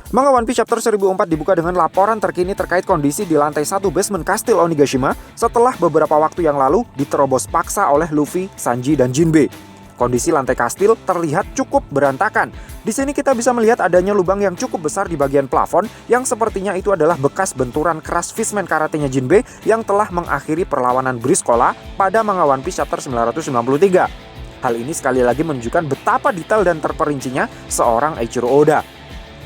Manga One Piece Chapter 1004 dibuka dengan laporan terkini terkait kondisi di lantai 1 basement Kastil Onigashima setelah beberapa waktu yang lalu diterobos paksa oleh Luffy, Sanji, dan Jinbe. Kondisi lantai kastil terlihat cukup berantakan. Di sini kita bisa melihat adanya lubang yang cukup besar di bagian plafon yang sepertinya itu adalah bekas benturan keras fishman karatenya Jinbe yang telah mengakhiri perlawanan Briscola pada Manga One Piece Chapter 993. Hal ini sekali lagi menunjukkan betapa detail dan terperincinya seorang Eiichiro Oda.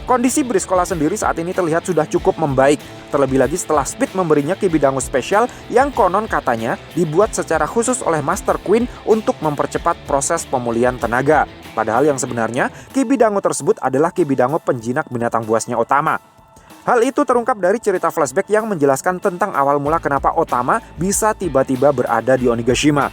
Kondisi Briscola sendiri saat ini terlihat sudah cukup membaik, terlebih lagi setelah Speed memberinya Kibidango spesial yang konon katanya dibuat secara khusus oleh Master Queen untuk mempercepat proses pemulihan tenaga. Padahal yang sebenarnya Kibidango tersebut adalah Kibidango penjinak binatang buasnya Otama. Hal itu terungkap dari cerita flashback yang menjelaskan tentang awal mula kenapa Otama bisa tiba-tiba berada di Onigashima.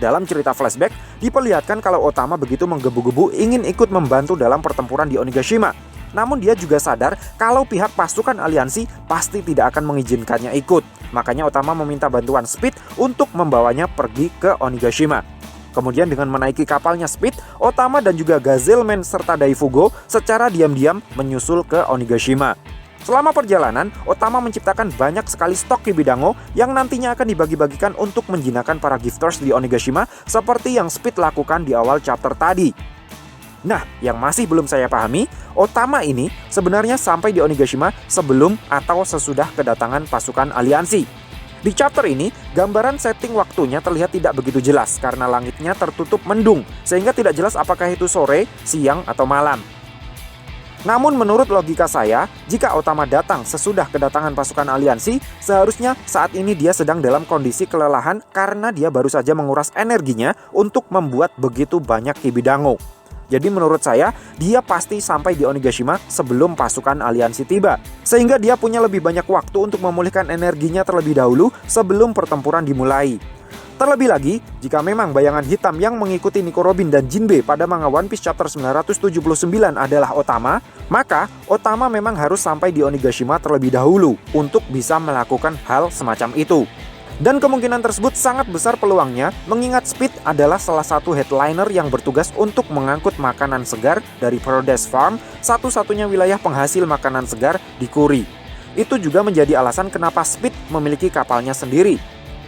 Dalam cerita flashback, diperlihatkan kalau Otama begitu menggebu-gebu ingin ikut membantu dalam pertempuran di Onigashima. Namun dia juga sadar kalau pihak pasukan aliansi pasti tidak akan mengizinkannya ikut. Makanya Otama meminta bantuan Speed untuk membawanya pergi ke Onigashima. Kemudian dengan menaiki kapalnya Speed, Otama dan juga Gazelman serta Daifugo secara diam-diam menyusul ke Onigashima. Selama perjalanan, Otama menciptakan banyak sekali stok Kibidango yang nantinya akan dibagi-bagikan untuk menjinakkan para gifters di Onigashima seperti yang Speed lakukan di awal chapter tadi. Nah, yang masih belum saya pahami, Otama ini sebenarnya sampai di Onigashima sebelum atau sesudah kedatangan pasukan aliansi. Di chapter ini, gambaran setting waktunya terlihat tidak begitu jelas karena langitnya tertutup mendung, sehingga tidak jelas apakah itu sore, siang, atau malam. Namun menurut logika saya, jika Otama datang sesudah kedatangan pasukan aliansi, seharusnya saat ini dia sedang dalam kondisi kelelahan karena dia baru saja menguras energinya untuk membuat begitu banyak Kibidango. Jadi menurut saya, dia pasti sampai di Onigashima sebelum pasukan aliansi tiba. Sehingga dia punya lebih banyak waktu untuk memulihkan energinya terlebih dahulu sebelum pertempuran dimulai. Terlebih lagi, jika memang bayangan hitam yang mengikuti Nico Robin dan Jinbe pada Manga One Piece Chapter 979 adalah Otama, maka Otama memang harus sampai di Onigashima terlebih dahulu untuk bisa melakukan hal semacam itu. Dan kemungkinan tersebut sangat besar peluangnya mengingat Speed adalah salah satu headliner yang bertugas untuk mengangkut makanan segar dari Paradise Farm, satu-satunya wilayah penghasil makanan segar di Kuri. Itu juga menjadi alasan kenapa Speed memiliki kapalnya sendiri.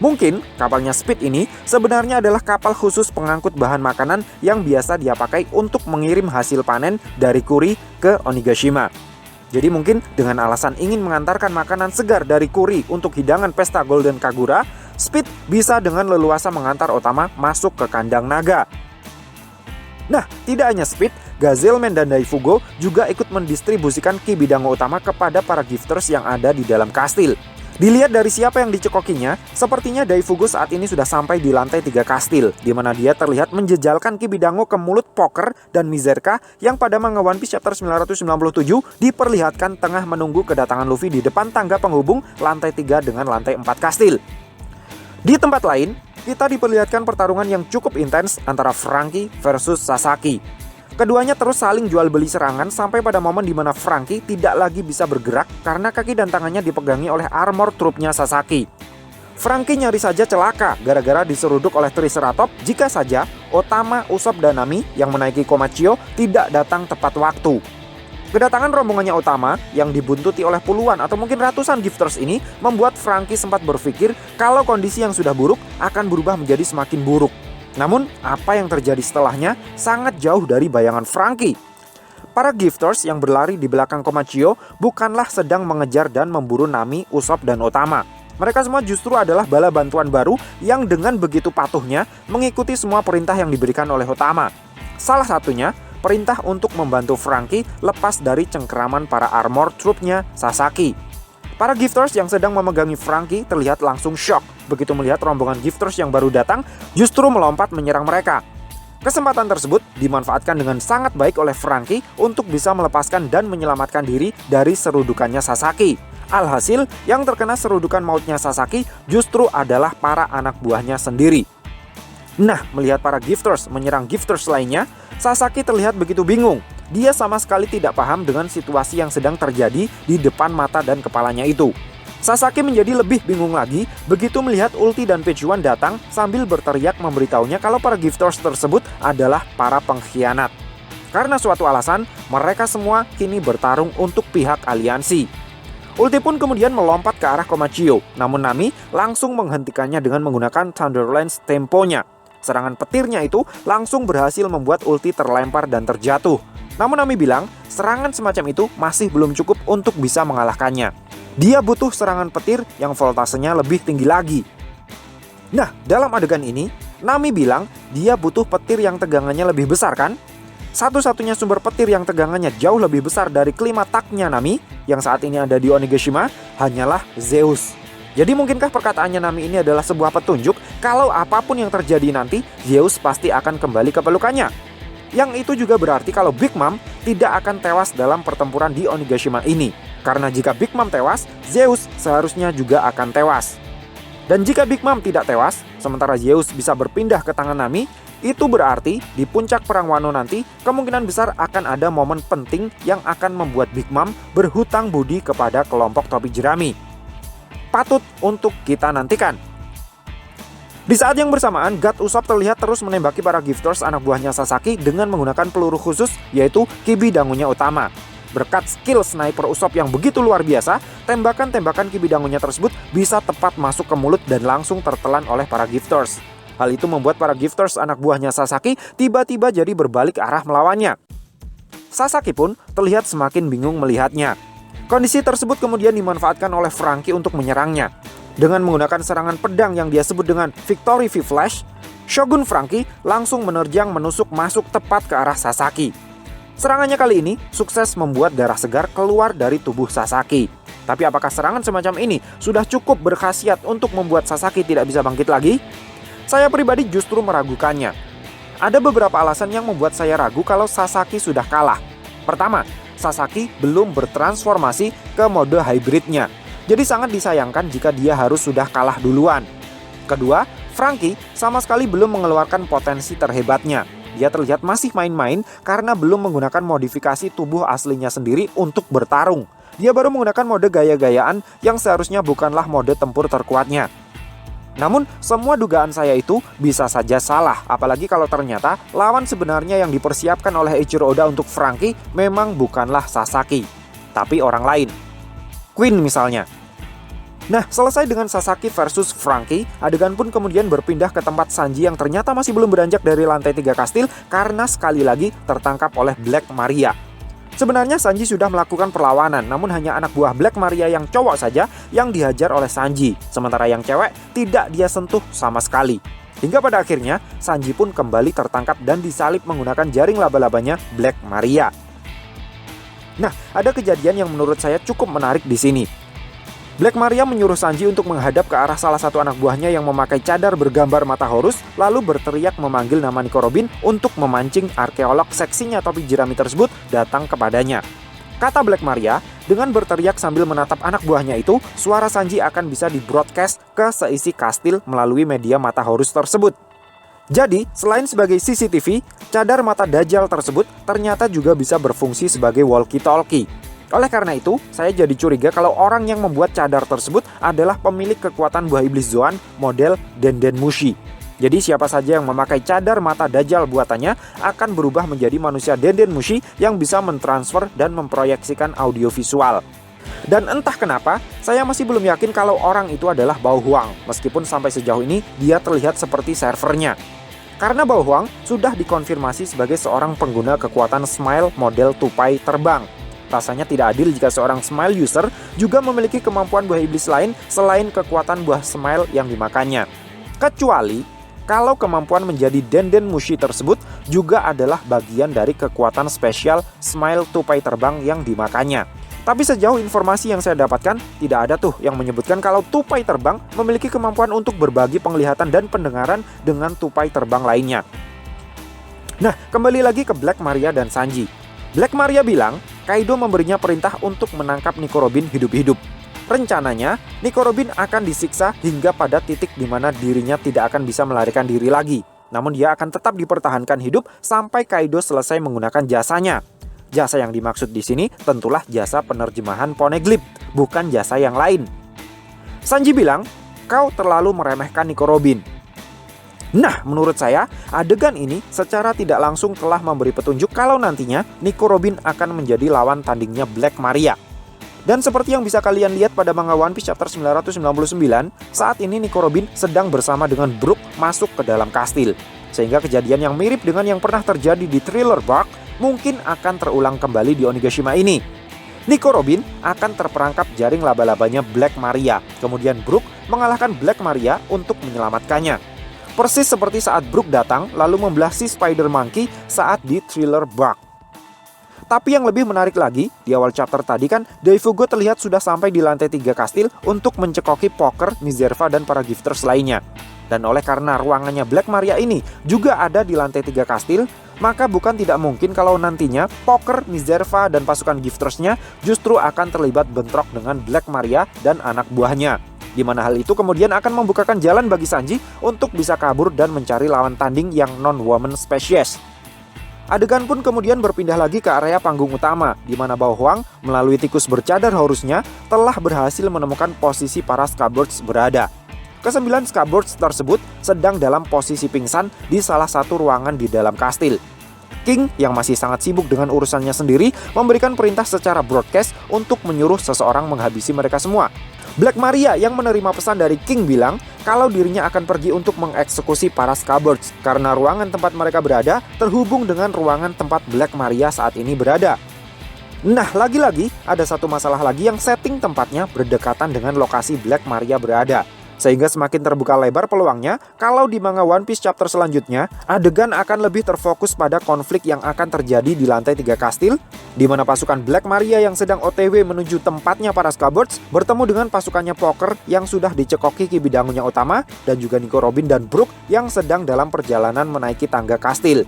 Mungkin kapalnya Speed ini sebenarnya adalah kapal khusus pengangkut bahan makanan yang biasa dia pakai untuk mengirim hasil panen dari Kuri ke Onigashima. Jadi mungkin dengan alasan ingin mengantarkan makanan segar dari Kuri untuk hidangan pesta Golden Kagura, Speed bisa dengan leluasa mengantar Otama masuk ke kandang naga. Nah, tidak hanya Speed, Gazelman dan Daifugo juga ikut mendistribusikan Kibidango Otama kepada para gifters yang ada di dalam kastil. Dilihat dari siapa yang dicekokinya, sepertinya Daifugo saat ini sudah sampai di lantai 3 kastil, di mana dia terlihat menjejalkan Kibidango ke mulut Poker dan Mizerka yang pada Manga One Piece Chapter 997 diperlihatkan tengah menunggu kedatangan Luffy di depan tangga penghubung lantai 3 dengan lantai 4 kastil. Di tempat lain, kita diperlihatkan pertarungan yang cukup intens antara Franky versus Sasaki. Keduanya terus saling jual beli serangan sampai pada momen di mana Franky tidak lagi bisa bergerak karena kaki dan tangannya dipegangi oleh armor trupnya Sasaki. Franky nyaris saja celaka gara-gara diseruduk oleh Triceratops jika saja Otama, Usopp, dan Nami yang menaiki Komachio tidak datang tepat waktu. Kedatangan rombongannya Otama yang dibuntuti oleh puluhan atau mungkin ratusan gifters ini membuat Franky sempat berpikir kalau kondisi yang sudah buruk akan berubah menjadi semakin buruk. Namun, apa yang terjadi setelahnya sangat jauh dari bayangan Franky. Para gifters yang berlari di belakang Komachio bukanlah sedang mengejar dan memburu Nami, Usopp, dan Otama. Mereka semua justru adalah bala bantuan baru yang dengan begitu patuhnya mengikuti semua perintah yang diberikan oleh Otama. Salah satunya, perintah untuk membantu Franky lepas dari cengkeraman para armor trupnya Sasaki. Para gifters yang sedang memegangi Franky terlihat langsung shock begitu melihat rombongan gifters yang baru datang justru melompat menyerang mereka. Kesempatan tersebut dimanfaatkan dengan sangat baik oleh Franky untuk bisa melepaskan dan menyelamatkan diri dari serudukannya Sasaki. Alhasil, yang terkena serudukan mautnya Sasaki justru adalah para anak buahnya sendiri. Nah, melihat para gifters menyerang gifters lainnya, Sasaki terlihat begitu bingung. Dia sama sekali tidak paham dengan situasi yang sedang terjadi di depan mata dan kepalanya itu. Sasaki menjadi lebih bingung lagi begitu melihat Ulti dan Page One datang sambil berteriak memberitahunya kalau para gifters tersebut adalah para pengkhianat. Karena suatu alasan, mereka semua kini bertarung untuk pihak aliansi. Ulti pun kemudian melompat ke arah Komachio, namun Nami langsung menghentikannya dengan menggunakan Thunderlance temponya. Serangan petirnya itu langsung berhasil membuat ulti terlempar dan terjatuh. Namun Nami bilang, serangan semacam itu masih belum cukup untuk bisa mengalahkannya. Dia butuh serangan petir yang voltasenya lebih tinggi lagi. Nah, dalam adegan ini, Nami bilang dia butuh petir yang tegangannya lebih besar kan? Satu-satunya sumber petir yang tegangannya jauh lebih besar dari klimataknya Nami, yang saat ini ada di Onigashima, hanyalah Zeus. Jadi mungkinkah perkataannya Nami ini adalah sebuah petunjuk kalau apapun yang terjadi nanti, Zeus pasti akan kembali ke pelukannya? Yang itu juga berarti kalau Big Mom tidak akan tewas dalam pertempuran di Onigashima ini. Karena jika Big Mom tewas, Zeus seharusnya juga akan tewas. Dan jika Big Mom tidak tewas, sementara Zeus bisa berpindah ke tangan Nami, itu berarti di puncak Perang Wano nanti kemungkinan besar akan ada momen penting yang akan membuat Big Mom berhutang budi kepada kelompok topi jerami. Patut untuk kita nantikan. Di saat yang bersamaan, God Usopp terlihat terus menembaki para Gifters anak buahnya Sasaki dengan menggunakan peluru khusus, yaitu Kibi Dangunya utama. Berkat skill sniper Usopp yang begitu luar biasa, tembakan-tembakan Kibi Dangunya tersebut bisa tepat masuk ke mulut dan langsung tertelan oleh para Gifters. Hal itu membuat para Gifters anak buahnya Sasaki tiba-tiba jadi berbalik arah melawannya. Sasaki pun terlihat semakin bingung melihatnya. Kondisi tersebut kemudian dimanfaatkan oleh Franky untuk menyerangnya. Dengan menggunakan serangan pedang yang dia sebut dengan Victory V-Flash, Shogun Franky langsung menerjang menusuk masuk tepat ke arah Sasaki. Serangannya kali ini sukses membuat darah segar keluar dari tubuh Sasaki. Tapi apakah serangan semacam ini sudah cukup berkhasiat untuk membuat Sasaki tidak bisa bangkit lagi? Saya pribadi justru meragukannya. Ada beberapa alasan yang membuat saya ragu kalau Sasaki sudah kalah. Pertama, Sasaki belum bertransformasi ke mode hybridnya. Jadi sangat disayangkan jika dia harus sudah kalah duluan. Kedua, Franky sama sekali belum mengeluarkan potensi terhebatnya. Dia terlihat masih main-main karena belum menggunakan modifikasi tubuh aslinya sendiri untuk bertarung. Dia baru menggunakan mode gaya-gayaan yang seharusnya bukanlah mode tempur terkuatnya. Namun, semua dugaan saya itu bisa saja salah, apalagi kalau ternyata lawan sebenarnya yang dipersiapkan oleh Eiichiro Oda untuk Franky memang bukanlah Sasaki, tapi orang lain. Queen misalnya. Nah, selesai dengan Sasaki versus Franky, adegan pun kemudian berpindah ke tempat Sanji yang ternyata masih belum beranjak dari lantai 3 kastil karena sekali lagi tertangkap oleh Black Maria. Sebenarnya Sanji sudah melakukan perlawanan, namun hanya anak buah Black Maria yang cowok saja yang dihajar oleh Sanji, sementara yang cewek tidak dia sentuh sama sekali. Hingga pada akhirnya, Sanji pun kembali tertangkap dan disalib menggunakan jaring laba-labanya Black Maria. Nah, ada kejadian yang menurut saya cukup menarik di sini. Black Maria menyuruh Sanji untuk menghadap ke arah salah satu anak buahnya yang memakai cadar bergambar mata Horus, lalu berteriak memanggil nama Nico Robin untuk memancing arkeolog seksinya topi jerami tersebut datang kepadanya. Kata Black Maria, dengan berteriak sambil menatap anak buahnya itu, suara Sanji akan bisa di-broadcast ke seisi kastil melalui media mata Horus tersebut. Jadi, selain sebagai CCTV, cadar mata Dajjal tersebut ternyata juga bisa berfungsi sebagai walkie-talkie. Oleh karena itu, saya jadi curiga kalau orang yang membuat cadar tersebut adalah pemilik kekuatan buah iblis Zoan model Denden Mushi. Jadi siapa saja yang memakai cadar mata Dajjal buatannya akan berubah menjadi manusia Denden Mushi yang bisa mentransfer dan memproyeksikan audiovisual. Dan entah kenapa, saya masih belum yakin kalau orang itu adalah Bao Huang, meskipun sampai sejauh ini dia terlihat seperti servernya. Karena Bao Huang sudah dikonfirmasi sebagai seorang pengguna kekuatan Smile model tupai terbang. Rasanya tidak adil jika seorang Smile user juga memiliki kemampuan buah iblis lain selain kekuatan buah Smile yang dimakannya. Kecuali kalau kemampuan menjadi Denden Mushi tersebut juga adalah bagian dari kekuatan spesial Smile tupai terbang yang dimakannya. Tapi sejauh informasi yang saya dapatkan, tidak ada tuh yang menyebutkan kalau tupai terbang memiliki kemampuan untuk berbagi penglihatan dan pendengaran dengan tupai terbang lainnya. Nah, kembali lagi ke Black Maria dan Sanji. Black Maria bilang, Kaido memberinya perintah untuk menangkap Nico Robin hidup-hidup. Rencananya, Nico Robin akan disiksa hingga pada titik di mana dirinya tidak akan bisa melarikan diri lagi. Namun dia akan tetap dipertahankan hidup sampai Kaido selesai menggunakan jasanya. Jasa yang dimaksud di sini tentulah jasa penerjemahan Poneglyph, bukan jasa yang lain. Sanji bilang, kau terlalu meremehkan Nico Robin. Nah, menurut saya, adegan ini secara tidak langsung telah memberi petunjuk kalau nantinya Nico Robin akan menjadi lawan tandingnya Black Maria. Dan seperti yang bisa kalian lihat pada manga One Piece chapter 999, saat ini Nico Robin sedang bersama dengan Brook masuk ke dalam kastil. Sehingga kejadian yang mirip dengan yang pernah terjadi di Thriller Bark mungkin akan terulang kembali di Onigashima ini. Nico Robin akan terperangkap jaring laba-labanya Black Maria. Kemudian Brook mengalahkan Black Maria untuk menyelamatkannya. Persis seperti saat Brook datang lalu membelah si Spider Monkey saat di Thriller Bark. Tapi yang lebih menarik lagi, di awal chapter tadi kan Daifugo terlihat sudah sampai di lantai 3 kastil untuk mencekoki Poker, Minerva, dan para gifters lainnya. Dan oleh karena ruangannya Black Maria ini juga ada di lantai 3 kastil, maka bukan tidak mungkin kalau nantinya Poker, Minerva, dan pasukan giftersnya justru akan terlibat bentrok dengan Black Maria dan anak buahnya. Di mana hal itu kemudian akan membukakan jalan bagi Sanji untuk bisa kabur dan mencari lawan tanding yang non-woman species. Adegan pun kemudian berpindah lagi ke area panggung utama, di mana Bao Huang melalui tikus bercadar Horusnya telah berhasil menemukan posisi para Scabbers berada. Kesembilan Scabbers tersebut sedang dalam posisi pingsan di salah satu ruangan di dalam kastil. King yang masih sangat sibuk dengan urusannya sendiri memberikan perintah secara broadcast untuk menyuruh seseorang menghabisi mereka semua. Black Maria yang menerima pesan dari King bilang kalau dirinya akan pergi untuk mengeksekusi para Scabbers karena ruangan tempat mereka berada terhubung dengan ruangan tempat Black Maria saat ini berada. Nah, lagi-lagi ada satu masalah lagi yang setting tempatnya berdekatan dengan lokasi Black Maria berada. Sehingga semakin terbuka lebar peluangnya kalau di manga One Piece chapter selanjutnya, adegan akan lebih terfokus pada konflik yang akan terjadi di lantai 3 kastil, di mana pasukan Black Maria yang sedang OTW menuju tempatnya para Scabbers bertemu dengan pasukannya Poker yang sudah dicekoki Kibidangunya utama, dan juga Nico Robin dan Brook yang sedang dalam perjalanan menaiki tangga kastil.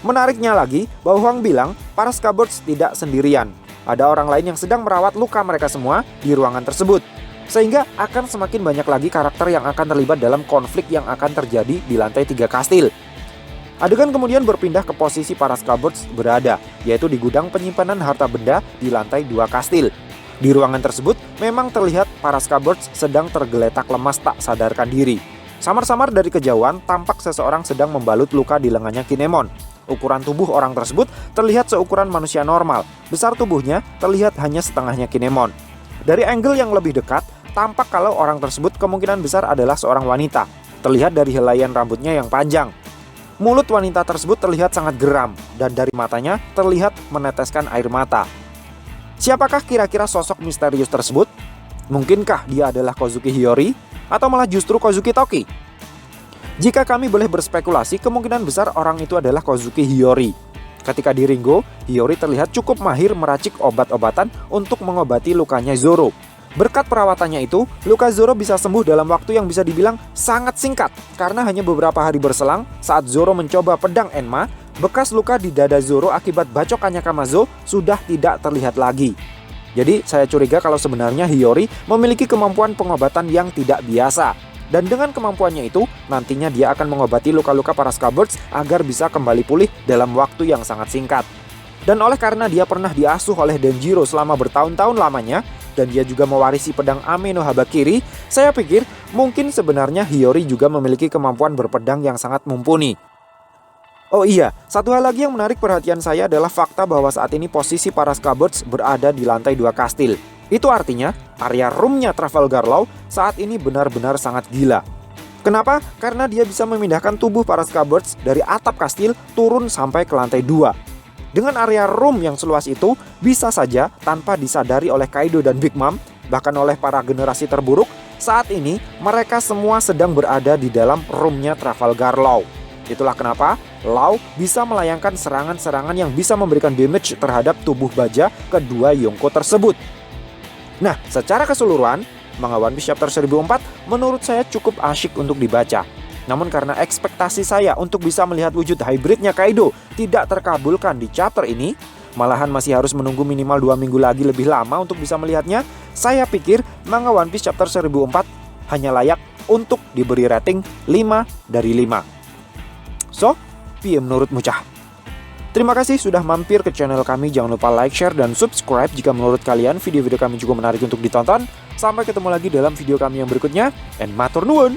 Menariknya lagi, Bao Huang bilang para Scabbers tidak sendirian. Ada orang lain yang sedang merawat luka mereka semua di ruangan tersebut. Sehingga akan semakin banyak lagi karakter yang akan terlibat dalam konflik yang akan terjadi di lantai 3 kastil. Adegan kemudian berpindah ke posisi para Scabbers berada, yaitu di gudang penyimpanan harta benda di lantai 2 kastil. Di ruangan tersebut memang terlihat para Scabbers sedang tergeletak lemas tak sadarkan diri. Samar-samar dari kejauhan tampak seseorang sedang membalut luka di lengannya Kinemon. Ukuran tubuh orang tersebut terlihat seukuran manusia normal, besar tubuhnya terlihat hanya setengahnya Kinemon. Dari angle yang lebih dekat, tampak kalau orang tersebut kemungkinan besar adalah seorang wanita. Terlihat dari helaian rambutnya yang panjang. Mulut wanita tersebut terlihat sangat geram, dan dari matanya terlihat meneteskan air mata. Siapakah kira-kira sosok misterius tersebut? Mungkinkah dia adalah Kozuki Hiyori? Atau malah justru Kozuki Toki? Jika kami boleh berspekulasi, kemungkinan besar orang itu adalah Kozuki Hiyori. Ketika di Ringo, Hiyori terlihat cukup mahir meracik obat-obatan untuk mengobati lukanya Zoro. Berkat perawatannya itu, luka Zoro bisa sembuh dalam waktu yang bisa dibilang sangat singkat. Karena hanya beberapa hari berselang, saat Zoro mencoba pedang Enma, bekas luka di dada Zoro akibat bacokannya Kamazo sudah tidak terlihat lagi. Jadi saya curiga kalau sebenarnya Hiyori memiliki kemampuan pengobatan yang tidak biasa. Dan dengan kemampuannya itu, nantinya dia akan mengobati luka-luka para Scabbers agar bisa kembali pulih dalam waktu yang sangat singkat. Dan oleh karena dia pernah diasuh oleh Denjiro selama bertahun-tahun lamanya, dan dia juga mewarisi pedang Ame no Habakiri, saya pikir mungkin sebenarnya Hiyori juga memiliki kemampuan berpedang yang sangat mumpuni. Oh iya, satu hal lagi yang menarik perhatian saya adalah fakta bahwa saat ini posisi para Scabbers berada di lantai 2 kastil. Itu artinya area roomnya Trafalgar Law saat ini benar-benar sangat gila. Kenapa? Karena dia bisa memindahkan tubuh para Scabbers dari atap kastil turun sampai ke lantai 2. Dengan area room yang seluas itu, bisa saja tanpa disadari oleh Kaido dan Big Mom, bahkan oleh para generasi terburuk, saat ini mereka semua sedang berada di dalam roomnya Trafalgar Law. Itulah kenapa Law bisa melayangkan serangan-serangan yang bisa memberikan damage terhadap tubuh baja kedua Yonko tersebut. Nah, secara keseluruhan, manga One Piece chapter 1004 menurut saya cukup asyik untuk dibaca. Namun karena ekspektasi saya untuk bisa melihat wujud hybridnya Kaido tidak terkabulkan di chapter ini, malahan masih harus menunggu minimal 2 minggu lagi lebih lama untuk bisa melihatnya, saya pikir manga One Piece chapter 1004 hanya layak untuk diberi rating 5 dari 5. So, piye menurutmu cah? Terima kasih sudah mampir ke channel kami. Jangan lupa like, share, dan subscribe jika menurut kalian video-video kami juga menarik untuk ditonton. Sampai ketemu lagi dalam video kami yang berikutnya. And matur nuwun!